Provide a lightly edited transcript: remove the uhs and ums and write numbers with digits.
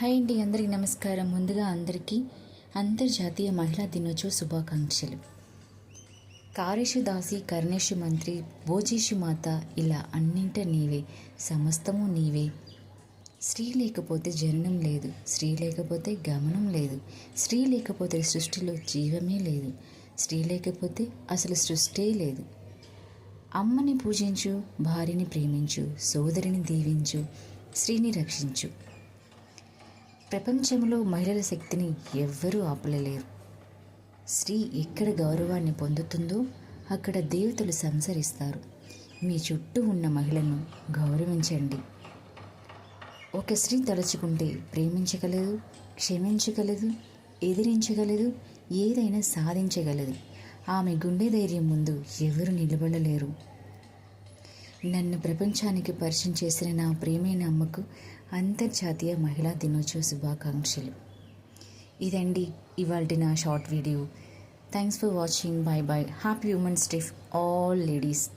Hi అండి, అందరికీ నమస్కారం. ముందుగా అందరికీ అంతర్జాతీయ మహిళా దినోత్సవ శుభాకాంక్షలు. కారేషు దాసి కర్ణేషు మంత్రి భోజేషు మాత, ఇలా అన్నింట నీవే, సమస్తము నీవే. స్త్రీ లేకపోతే జననం లేదు, స్త్రీ లేకపోతే గమనం లేదు, స్త్రీ లేకపోతే సృష్టిలో జీవమే లేదు, స్త్రీ లేకపోతే అసలు సృష్టే లేదు. అమ్మని పూజించు, భార్యని ప్రేమించు, సోదరిని దీవించు, స్త్రీని రక్షించు. ప్రపంచంలో మహిళల శక్తిని ఎవ్వరూ ఆపలేరు. స్త్రీ ఎక్కడ గౌరవాన్ని పొందుతుందో అక్కడ దేవతలు సంచరిస్తారు. మీ చుట్టూ ఉన్న మహిళను గౌరవించండి. ఒక స్త్రీ తలుచుకుంటే ప్రేమించగలదు, క్షమించగలదు, ఎదిరించగలదు, ఏదైనా సాధించగలదు. ఆమె గుండె ధైర్యం ముందు ఎవరు నిలబడలేరు. నన్ను ప్రపంచానికి పరిచయం చేసిన నా ప్రియమైన అమ్మకు అంతర్జాతీయ మహిళా దినోత్సవ శుభాకాంక్షలు. ఇదండి ఇవాల్టి నా short video. Thanks for watching. By by. Happy women's day all ladies.